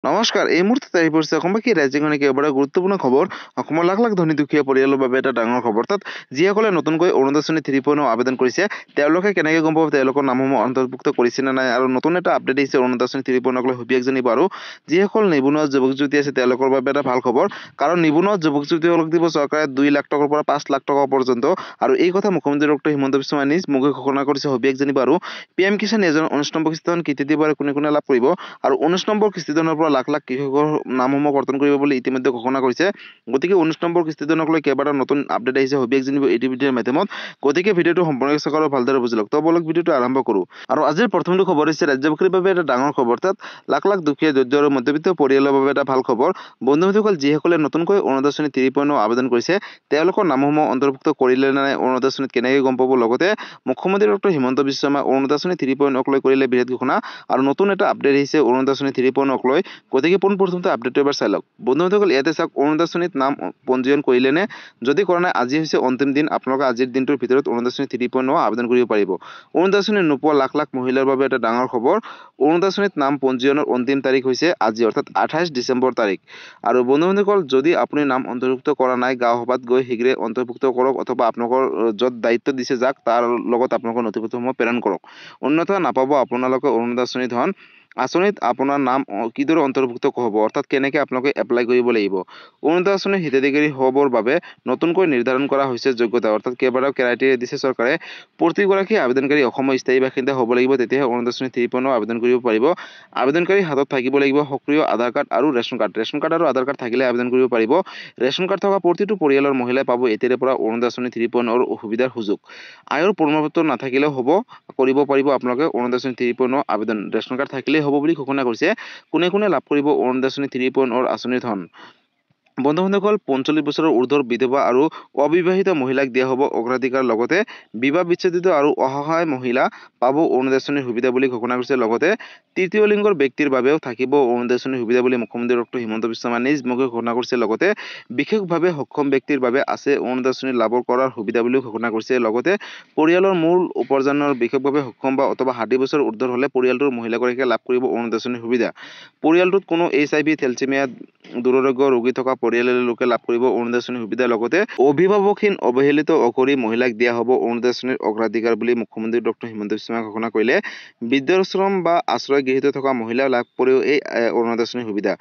নমস্কাৰ এই মুহূৰ্তত আহি পৰিছে অসমবাসী ৰাজ্যখনে একেবাৰে গুৰুত্বপূৰ্ণ খবৰ অসমৰ লাখ লাখ ধনী দুখীয়া পৰিয়ালৰ বাবে এটা ডাঙৰ খবৰ তাত যিসকলে নতুনকৈ অৰুণোদয় আঁচনি 3.0 আবেদন কৰিছে তেওঁলোকে কেনেকৈ গম পাব তেওঁলোকৰ নামসমূহ অন্তৰ্ভুক্ত কৰিছে নে নাই আৰু নতুন এটা আপডেট আহিছে অৰুণোদয় আঁচনি 3.0 লৈ সবিশেষ জানিব আৰু যিসকল নিবনুৱা যুৱক যুৱতী আছে তেওঁলোকৰ বাবে এটা ভাল খবৰ কাৰণ নিবনুৱা যুৱক যুৱতীসকলক দিব চৰকাৰে 2 লাখ টকাৰ পৰা 5 লাখ টকা পৰ্যন্ত আৰু এই কথা মুখ্যমন্ত্ৰী ডক্টৰ হিমন্ত বিশ্ব শৰ্মাই নিজ মুখে ঘোষণা কৰিছে সবিশেষ জানিব আৰু পিএম কিষাণ যোজনা 19 নম্বৰ কিস্তিধন কেতিয়া দিব আৰু কোনে লাভ কৰিব আৰু 19 নম্বৰ কিস্তিধনৰ পৰা লাখ লাখ কৃষকৰ নামসমূহ কৰ্তন কৰিব বুলি ইতিমধ্যে ঘোষণা কৰিছে গতিকে 19 নম্বৰ কিস্তিধনক লৈ কেইবাটাও নতুন আপডেট আহিছে সবিশেষ জানিব এই ভিডিঅ'ৰ মাধ্যমত গতিকে ভিডিঅ'টো সম্পূৰ্ণ চাওক আৰু ভালদৰে বুজি লওক তো বলক ভিডিঅ'টো আৰম্ভ কৰোঁ আৰু আজিৰ প্ৰথমটো খবৰ হৈছে ৰাজ্যবাসীৰ বাবে এটা ডাঙৰ খবৰ তাত লাখ লাখ দুখীয়া দৰিদ্ৰ আৰু মধ্যবিত্ত পৰিয়ালৰ বাবে এটা ভাল খবৰ বন্ধুসকল যিসকলে নতুনকৈ অৰুণোদয় আঁচনি 3.0 আবেদন কৰিছে তেওঁলোকৰ নামসমূহ অন্তৰ্ভুক্ত কৰিলে নে নাই অৰুণোদয় আঁচনিত কেনেকৈ গম পাব লগতে মুখ্যমন্ত্ৰী ডক্টৰ হিমন্ত বিশ্ব শৰ্মাই অৰুণোদয় আঁচনি 3.0 লৈ কৰিলে বিৰাট ঘোষণা আৰু নতুন এটা আপডেট আহিছে অৰুণোদয় আঁচনি 3.0 লৈ গতিকে পোনপ্ৰথমতে আপডেটটো এবাৰ চাই লওক বন্ধুসকল ইয়াতে চাওক অৰুণোদয় আঁচনিত নাম পঞ্জীয়ন কৰিলে নে যদি কৰা নাই আজি হৈছে অন্তিম দিন আপোনালোকে আজিৰ দিনটোৰ ভিতৰত অৰুণোদয় আঁচনি 3.0 আবেদন কৰিব পাৰিব অৰুণোদয় আঁচনি নোপোৱা লাখ লাখ মহিলাৰ বাবে এটা ডাঙৰ খবৰ অৰুণোদয় আঁচনিত নাম পঞ্জীয়নৰ অন্তিম তাৰিখ হৈছে আজি অৰ্থাৎ 28 ডিচেম্বৰ তাৰিখ আৰু বন্ধুসকল যদি আপুনি নাম অন্তৰ্ভুক্ত কৰা নাই গাঁও সভাত গৈ শীঘ্ৰে অন্তৰ্ভুক্ত কৰক অথবা আপোনালোকৰ য'ত দায়িত্ব দিছে যাক তাৰ লগত আপোনালোকৰ নথিপত্ৰসমূহ প্ৰেৰণ কৰক অন্যথা নাপাব আপোনালোকে অৰুণোদয় আঁচনি ধন আঁচনিত আপোনাৰ নাম কিদৰে অন্তৰ্ভুক্ত হ'ব অৰ্থাৎ কেনেকৈ আপোনালোকে এপ্লাই কৰিব লাগিব অৰুণোদয় আঁচনিৰ হিতাধিকাৰী হ'বৰ বাবে নতুনকৈ নিৰ্ধাৰণ কৰা হৈছে যোগ্যতা অৰ্থাৎ কেইবাটাও ক্ৰাইটেৰিয়া দিছে চৰকাৰে প্ৰতিগৰাকী আবেদনকাৰী অসমৰ স্থায়ী বাসিন্দা হ'ব লাগিব তেতিয়াহে অৰুণোদয় আঁচনি 3.0 আবেদন কৰিব পাৰিব আবেদনকাৰী হাতত থাকিব লাগিব সক্ৰিয় আধাৰ কাৰ্ড আৰু ৰেচন কাৰ্ড আৰু আধাৰ কাৰ্ড থাকিলে আবেদন কৰিব পাৰিব ৰেচন কাৰ্ড থকা প্ৰতিটো পৰিয়ালৰ মহিলাই পাব এতিয়াৰে পৰা অৰুণোদয় আঁচনি 3.0 সুবিধাৰ সুযোগ আয়ৰ প্ৰমাণপত্ৰ নাথাকিলেও হ'ব কৰিব পাৰিব আপোনালোকে অৰুণোদয় আঁচনি 3.0 আবেদন ৰেচন কাৰ্ড থাকিলেই হ'ব বুলি ঘোষণা কৰিছে কোনে লাভ কৰিব অৰুণোদয় আঁচনি 3.0 আঁচনিৰ ধন বন্ধুসকল 45 বছৰৰ ঊৰ্ধ্বৰ বিধৱা আৰু অবিবাহিত মহিলাক দিয়া হ'ব অগ্ৰাধিকাৰ লগতে বিবাহ বিচ্ছেদিত আৰু অসহায় মহিলা পাব অৰুণোদয় আঁচনিৰ সুবিধা বুলি ঘোষণা কৰিছে লগতে তৃতীয় লিংগৰ ব্যক্তিৰ বাবেও থাকিব অৰুণোদয় আঁচনিৰ সুবিধা বুলি মুখ্যমন্ত্ৰী ডক্টৰ হিমন্ত বিশ্ব শৰ্মাই নিজ মুখে ঘোষণা কৰিছে লগতে বিশেষভাৱে সক্ষম ব্যক্তিৰ বাবে আছে অৰুণোদয় আঁচনি লাভ কৰাৰ সুবিধা বুলিও ঘোষণা কৰিছে লগতে পৰিয়ালৰ মূল উপাৰ্জনৰ বিশেষভাৱে সক্ষম বা অথবা 60 বছৰ ঊৰ্ধ্বৰ হ'লে পৰিয়ালটোৰ মহিলাগৰাকীয়ে লাভ কৰিব অৰুণোদয় আঁচনিৰ সুবিধা পৰিয়ালটোত কোনো HIV থেলচিমিয়া দুৰাৰোগ্য ৰোগী থকা পৰিয়ালৰ লোকে লাভ কৰিব অৰুণোদয় আঁচনিৰ সুবিধা লগতে অভিভাৱকহীন অৱহেলিত অকৰি মহিলাক দিয়া হ'ব অৰুণোদয় আঁচনিৰ অগ্ৰাধিকাৰ বুলি মুখ্যমন্ত্ৰী ডক্টৰ হিমন্ত বিশ্ব শৰ্মাই ঘোষণা কৰিলে বৃদ্ধাশ্ৰম বা আশ্ৰয় গৃহীত থকা মহিলা লাভ কৰিব এই অৰুণোদয় আঁচনিৰ সুবিধা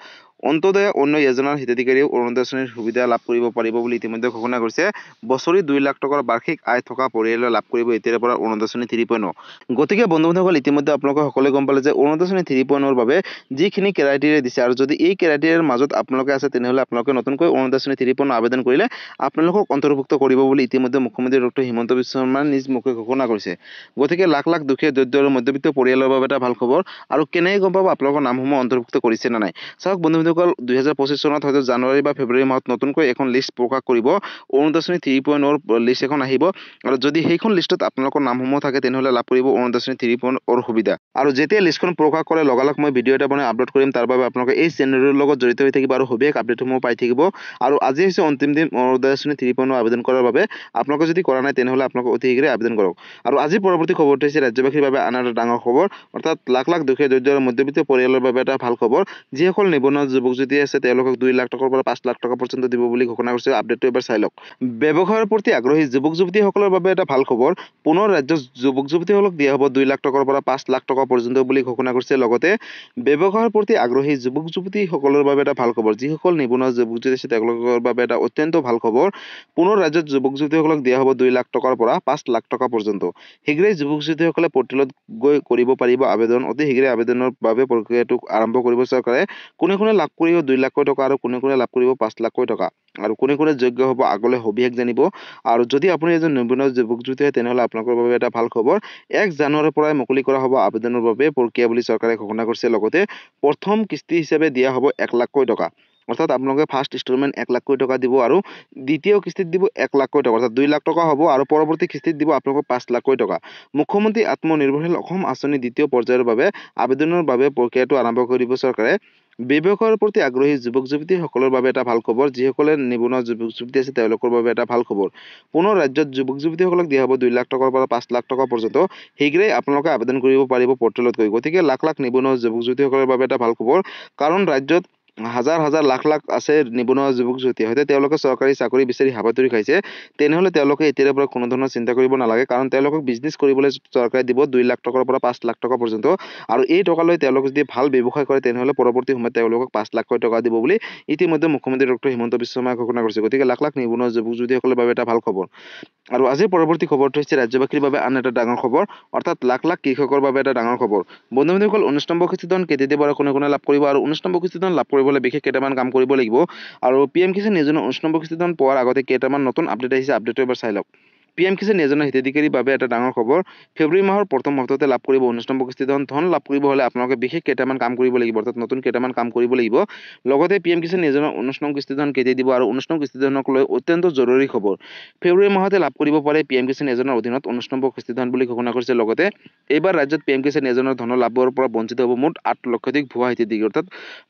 অন্তোদয় অন্য যোজনাৰ হিতাধিকাৰীও অৰুণোদয় আঁচনিৰ সুবিধা লাভ কৰিব পাৰিব বুলি ইতিমধ্যে ঘোষণা কৰিছে বছৰি 2 লাখ টকাৰ বাৰ্ষিক আয় থকা পৰিয়ালে লাভ কৰিব এতিয়াৰে পৰা অৰুণোদয় আঁচনি 3.0 গতিকে বন্ধুসকল ইতিমধ্যে আপোনালোকে সকলোৱে গম পালে যে অৰুণোদয় আঁচনি 3.0 বাবে যিখিনি ক্ৰাইটেৰিয়া দিছে আৰু যদি এই ক্ৰাইটেৰিয়াৰ মাজত আপোনালোকে আছে তেনেহ'লে আপোনালোকে নতুনকৈ অৰুণোদয় আঁচনি 3.0 আবেদন কৰিলে আপোনালোকক অন্তৰ্ভুক্ত কৰিব বুলি ইতিমধ্যে মুখ্যমন্ত্ৰী ডক্টৰ হিমন্ত বিশ্ব শৰ্মাই নিজ মুখে ঘোষণা কৰিছে গতিকে লাখ লাখ দুখীয়া দৰিদ্ৰ আৰু মধ্যবিত্ত পৰিয়ালৰ বাবে এটা ভাল খবৰ আৰু কেনেকৈ গম পাব আপোনালোকৰ নামসমূহ অন্তৰ্ভুক্ত কৰিছে নে নাই চাওক বন্ধুসকল 2025 চনত হয়তো জানুৱাৰী বা ফেব্ৰুৱাৰী মাহত নতুনকৈ এখন লিষ্ট প্ৰকাশ কৰিব অৰুণোদয় আঁচনি 3.0 লিষ্ট এখন আহিব আৰু যদি সেইখন লিষ্টত আপোনালোকৰ নামসমূহ থাকে তেনেহ'লে লাভ কৰিব অৰুণোদয় আঁচনি 3.0 সুবিধা আৰু যেতিয়া লিষ্টখন প্ৰকাশ কৰে লগালগ মই ভিডিঅ' এটা বনাই আপলোড কৰিম তাৰ বাবে আপোনালোকে এই চেনেলৰ লগত জড়িত হৈ থাকিব আৰু সবিশেষ আপডেটসমূহ পাই থাকিব আৰু আজি হৈছে অন্তিম দিন অৰুণোদয় আঁচনি 3.0 আবেদন কৰাৰ বাবে আপোনালোকে যদি কৰা নাই তেনেহ'লে আপোনালোকে অতি শীঘ্ৰে আবেদন কৰক আৰু আজি পৰৱৰ্তী খবৰটো হৈছে ৰাজ্যবাসীৰ বাবে আন এটা ডাঙৰ খবৰ অৰ্থাৎ লাখ লাখ দুখীয়া দৰিদ্ৰ আৰু মধ্যবিত্ত পৰিয়ালৰ বাবে এটা ভাল খবৰ যিসকল নিবনুৱা যুৱক যুৱতী আছে তেওঁলোকক 2 লাখ টকাৰ পৰা 5 লাখ টকা পৰ্যন্ত দিব বুলি ঘোষণা কৰিছে আপডেটটো এবাৰ চাই লওক ব্যৱসায়ৰ প্ৰতি আগ্ৰহী যুৱক যুৱতীসকলৰ বাবে এটা ভাল খবৰ পুনৰ ৰাজ্যৰ যুৱক যুৱতীসকলক দিয়া হ'ব 2 লাখ টকাৰ পৰা 5 লাখ টকা পৰ্যন্ত বুলি ঘোষণা কৰিছে লগতে ব্যৱসায়ৰ প্ৰতি আগ্ৰহী যুৱক যুৱতীসকলৰ বাবে এটা ভাল খবৰ যিসকল নিবনুৱা যুৱক যুৱতী আছে তেওঁলোকৰ বাবে এটা অত্যন্ত ভাল খবৰ পুনৰ ৰাজ্যত যুৱক যুৱতীসকলক দিয়া হ'ব 2 লাখ টকাৰ পৰা 5 লাখ টকা পৰ্যন্ত শীঘ্ৰেই যুৱক যুৱতীসকলে পৰ্টেলত গৈ কৰিব পাৰিব আবেদন অতি শীঘ্ৰে আবেদনৰ বাবে প্ৰক্ৰিয়াটো আৰম্ভ কৰিব চৰকাৰে কোনে লাভ কৰিব 2 লাখকৈ টকা আৰু কোনে লাভ কৰিব 5 লাখকৈ টকা আৰু কোনে যোগ্য হ'ব আগলৈ সবিশেষ জানিব আৰু যদি আপুনি এজন নিবনুৱা যুৱক যুৱতী হয় তেনেহ'লে আপোনালোকৰ বাবে এটা ভাল খবৰ 1 জানুৱাৰীৰ পৰাই মুকলি কৰা হ'ব আবেদনৰ বাবে প্ৰক্ৰিয়া বুলি চৰকাৰে ঘোষণা কৰিছে লগতে প্ৰথম কিস্তি হিচাপে দিয়া হ'ব 1 লাখকৈ টকা অৰ্থাৎ আপোনালোকে ফাৰ্ষ্ট ইনষ্টলমেণ্ট 1 লাখকৈ টকা দিব আৰু দ্বিতীয় কিস্তিত দিব 1 লাখকৈ টকা অৰ্থাৎ 2 লাখ টকা হ'ব আৰু পৰৱৰ্তী কিস্তিত দিব আপোনালোকক 5 লাখকৈ টকা মুখ্যমন্ত্ৰী আত্মনিৰ্ভৰশীল অসম আঁচনি দ্বিতীয় পৰ্যায়ৰ বাবে আবেদনৰ বাবে প্ৰক্ৰিয়াটো আৰম্ভ কৰিব চৰকাৰে ব্যৱসায়ৰ প্ৰতি আগ্ৰহী যুৱক যুৱতীসকলৰ বাবে এটা ভাল খবৰ। যিসকলে নিবনুৱা যুৱক যুৱতী আছে তেওঁলোকৰ বাবে এটা ভাল খবৰ। পুনৰ ৰাজ্যত যুৱক যুৱতীসকলক দিয়া হ'ব 2 লাখ টকাৰ পৰা 5 লাখ টকা পৰ্যন্ত। শীঘ্ৰেই আপোনালোকে আবেদন কৰিব পাৰিব পৰ্টেলত গৈ। গতিকে লাখ লাখ নিবনুৱা যুৱক যুৱতীসকলৰ বাবে এটা ভাল খবৰ, কাৰণ ৰাজ্যত হাজাৰ হাজাৰ লাখ লাখ আছে নিবনুৱা যুৱক যুৱতী। হয়তো তেওঁলোকে চৰকাৰী চাকৰি বিচাৰি হাবাথুৰি খাইছে, তেনেহ'লে তেওঁলোকে এতিয়াৰ পৰা কোনো ধৰণৰ চিন্তা কৰিব নালাগে, কাৰণ তেওঁলোকক বিজনেছ কৰিবলৈ চৰকাৰে দিব 2 লাখ টকাৰ পৰা 5 লাখ টকা পৰ্যন্ত। আৰু এই টকা লৈ তেওঁলোকে যদি ভাল ব্যৱসায় কৰে তেনেহ'লে পৰৱৰ্তী সময়ত তেওঁলোকক 5 লাখকৈ টকা দিব বুলি ইতিমধ্যে মুখ্যমন্ত্ৰী ডক্টৰ হিমন্ত বিশ্ব শৰ্মাই ঘোষণা কৰিছে। গতিকে লাখ লাখ নিবনুৱা যুৱক যুৱতীসকলৰ বাবে এটা ভাল খবৰ। আৰু আজিৰ পৰৱৰ্তী খবৰটো হৈছে ৰাজ্যবাসীৰ বাবে আন এটা ডাঙৰ খবৰ, অৰ্থাৎ লাখ লাখ কৃষকৰ বাবে এটা ডাঙৰ খবৰ। বন্ধু বান্ধৱীসকল, 19 নম্বৰ কিস্তি ধন কেতিয়া দিব আৰু কোনে কোনে লাভ কৰিব, আৰু 19 নম্বৰ কিস্তি ধন লাভ কৰিবলৈ বিশেষ কেইটামান কাম কৰিব লাগিব। আৰু PM কিষাণ যোজনা 19 নম্বৰ কিস্তি ধন পোৱাৰ আগতে কেইটামান নতুন আপডেট আহিছে, আপডেটটো এবাৰ চাই লওক। PM কিষাণ যোজনা হিতাধিকাৰীৰ বাবে এটা ডাঙৰ খবৰ। ফেব্ৰুৱাৰী মাহৰ প্ৰথম সপ্তাহতে লাভ কৰিব 19 নম্বৰ কিস্তি ধন লাভ কৰিব হ'লে আপোনালোকে বিশেষ কেইটামান কাম কৰিব লাগিব, অৰ্থাৎ নতুন কেইটামান কাম কৰিব লাগিব। লগতে PM কিষাণ যোজনা 19 নম্বৰ কিস্তি ধন কেতিয়া দিব আৰু 19 নম্বৰ কিস্তি ধনক লৈ অত্যন্ত জৰুৰী খবৰ। ফেব্ৰুৱাৰী মাহতে লাভ কৰিব পাৰে PM কিষাণ যোজনাৰ অধীনত 19 নম্বৰ কিস্তি ধন বুলি ঘোষণা কৰিছে। লগতে এইবাৰ ৰাজ্যত PM কিষাণ যোজনাৰ ধনৰ লাভৰ পৰা বঞ্চিত হ'ব মুঠ 8 লক্ষাধিক ভুৱা হিতাধিকাৰী, অৰ্থাৎ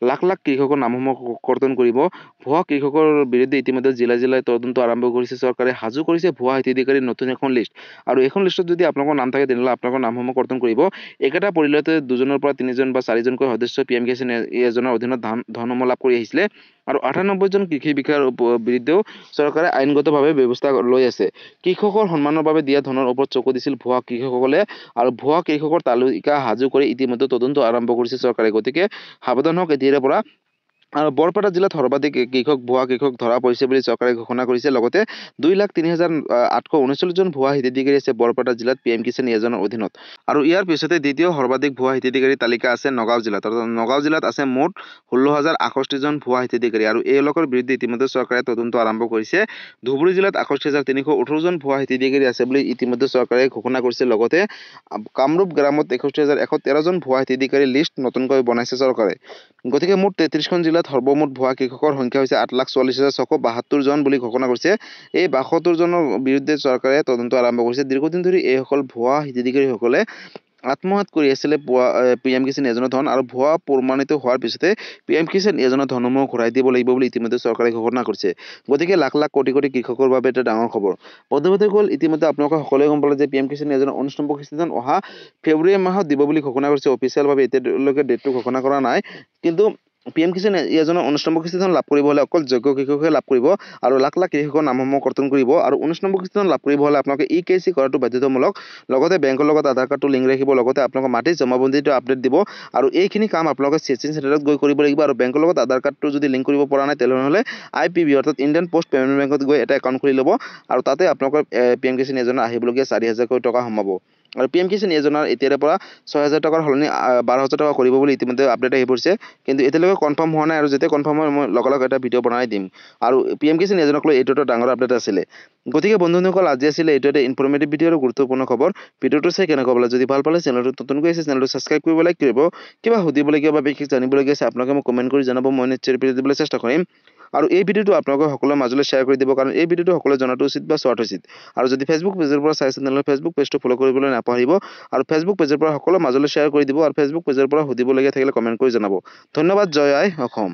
লাখ লাখ কৃষকৰ নামসমূহ কৰ্তন কৰিব। ভুৱা কৃষকৰ বিৰুদ্ধে ইতিমধ্যে জিলাই জিলাই তদন্ত আৰম্ভ কৰিছে চৰকাৰে। সাজু কৰিছে ভুৱা হিতাধিকাৰীৰ নতুন এখন লিষ্ট, আৰু এইখন লিষ্টত যদি আপোনালোকৰ নাম থাকে তেনেহ'লে আপোনালোকৰ নামসমূহ কৰ্তন কৰিব। একেটা পৰিয়ালতে 2জনৰ পৰা 3জন বা 4জনকৈ সদস্য PM কিষাণ যোজনাৰ অধীনত ধনসমূহ লাভ কৰি আহিছিলে, আৰু 98জন কৃষি বিষয়াৰ বিৰুদ্ধেও চৰকাৰে আইনগতভাৱে ব্যৱস্থা লৈ আছে। কৃষকৰ সন্মানৰ বাবে দিয়া ধনৰ ওপৰত চকু দিছিল ভুৱা কৃষকসকলে, আৰু ভুৱা কৃষকৰ তালিকা সাজু কৰি ইতিমধ্যে তদন্ত আৰম্ভ কৰিছে চৰকাৰে। গতিকে সাৱধান হওক এতিয়াৰে পৰা। আৰু বৰপেটা জিলাত সৰ্বাধিক ভুৱা কৃষক ধৰা পৰিছে বুলি চৰকাৰে ঘোষণা কৰিছে। লগতে 2,03,839 জন ভুৱা হিতাধিকাৰী আছে বৰপেটা জিলাত PM কিষাণ যোজনাৰ অধীনত। আৰু ইয়াৰ পিছতে দ্বিতীয় সৰ্বাধিক ভুৱা হিতাধিকাৰীৰ তালিকা আছে নগাঁও জিলাত। নগাঁও জিলাত আছে মুঠ 16,068 জন ভুৱা হিতাধিকাৰী, আৰু এওঁলোকৰ বিৰুদ্ধে ইতিমধ্যে চৰকাৰে তদন্ত আৰম্ভ কৰিছে। ধুবুৰী জিলাত 61,318 জন ভুৱা হিতাধিকাৰী আছে বুলি ইতিমধ্যে চৰকাৰে ঘোষণা কৰিছে। লগতে কামৰূপ গ্ৰামত 61,113 জন ভুৱা হিতাধিকাৰীৰ লিষ্ট নতুনকৈ বনাইছে চৰকাৰে। গতিকে মুঠ 33খন জিলাত সৰ্বমুঠ ভুৱা কৃষকৰ সংখ্যা হৈছে 8,44,672 জন বুলি ঘোষণা কৰিছে। এই 72 জনৰ বিৰুদ্ধে চৰকাৰে তদন্ত আৰম্ভ কৰিছে। দীৰ্ঘদিন ধৰি এইসকল ভুৱা হিতাধিকাৰীসকলে আত্মসাৎ কৰি আছিলে PM কিষাণ যোজনাৰ ধন, আৰু ভুৱা প্ৰমাণিত হোৱাৰ পিছতে PM কিষাণ যোজনাৰ ধনসমূহ ঘূৰাই দিব লাগিব বুলি ইতিমধ্যে চৰকাৰে ঘোষণা কৰিছে। গতিকে লাখ লাখ কোটি কোটি কৃষকৰ বাবে এটা ডাঙৰ খবৰ। বন্ধু বান্ধৱীসকল, ইতিমধ্যে আপোনালোকে সকলোৱে গম পালে যে PM কিষাণ যোজনাৰ 19 নম্বৰ কিস্তি ধন অহা ফেব্ৰুৱাৰী মাহত দিব বুলি ঘোষণা কৰিছে। অফিচিয়েলভাৱে এতিয়ালৈকে ডেটটো ঘোষণা কৰা নাই, কিন্তু PM কিষাণ যোজনাৰ 19 নম্বৰ কিস্তি ধন লাভ কৰিব হ'লে অকল যোগ্য কৃষকে লাভ কৰিব, আৰু লাখ লাখ কৃষকৰ নামসমূহ কৰ্তন কৰিব। আৰু 19 নম্বৰ কিস্তি ধন লাভ কৰিব হ'লে আপোনালোকে EKYC কৰাটো বাধ্যতামূলক। লগতে বেংকৰ লগত আধাৰ কাৰ্ডটো লিংক ৰাখিব। লগতে আপোনালোকৰ মাটিৰ জমাবন্দীটো আপডেট দিব, আৰু এইখিনি কাম আপোনালোকে CSC চেণ্টাৰত গৈ কৰিব লাগিব। আৰু বেংকৰ লগত আধাৰ কাৰ্ডটো যদি লিংক কৰিব পৰা নাই তেনেহ'লে IPB অৰ্থাৎ ইণ্ডিয়ান পোষ্ট পেমেণ্ট বেংকত গৈ এটা একাউণ্ট খুলি ল'ব, আৰু তাতে আপোনালোকৰ PM কিষাণ যোজনা আহিবলগীয়া 4,000 টকা সোমাব। আৰু PM কিষাণ যোজনাৰ এতিয়াৰে পৰা 6,000 টকাৰ সলনি 12,000 টকা কৰিব বুলি ইতিমধ্যে আপডেট আহি পৰিছে, কিন্তু এতিয়ালৈকে কনফাৰ্ম হোৱা নাই। আৰু যেতিয়া কনফাৰ্ম হয় মই লগে এটা ভিডিঅ' বনাই দিম। আৰু PM কিষাণ যোজনাক লৈ এইটো এটা ডাঙৰ আপডেট আছিলে। গতিকে বন্ধুসকল, আজি আছিলে এইটো এটা ইনফৰ্মেটিভ ভিডিঅ' আৰু গুৰুত্বপূৰ্ণ খবৰ। ভিডিঅ'টো চাই কেনেকুৱা পালে, যদি ভাল পালে চেনেলটো নতুনকৈ আছে চেনেলটো ছাবস্ক্ৰাইব কৰিব, লাইক কৰিব। কিবা সুধিবলগীয়া বা বিশেষ জানিবলগীয়া আছে আপোনালোকে মোক কমেণ্ট কৰি জনাব, মই নিশ্চয় ৰিপ্লাই দিবলৈ চেষ্টা কৰিম। আৰু এই ভিডিঅ'টো আপোনালোকে সকলোৰে মাজলৈ শ্বেয়াৰ কৰি দিব, কাৰণ এই ভিডিঅ'টো সকলোৱে জনাটো উচিত বা চোৱাটো উচিত। আৰু যদি ফেচবুক পেজৰ পৰা চাইছে তেনেহ'লে ফেচবুক পেজটো ফ'ল' কৰিবলৈ নাপাহৰিব, আৰু ফেচবুক পেজৰ পৰা সকলোৰে মাজলৈ শ্বেয়াৰ কৰি দিব, আৰু ফেচবুক পেজৰ পৰা সুধিবলগীয়া থাকিলে কমেণ্ট কৰি জনাব। ধন্যবাদ। জয় আই অসম।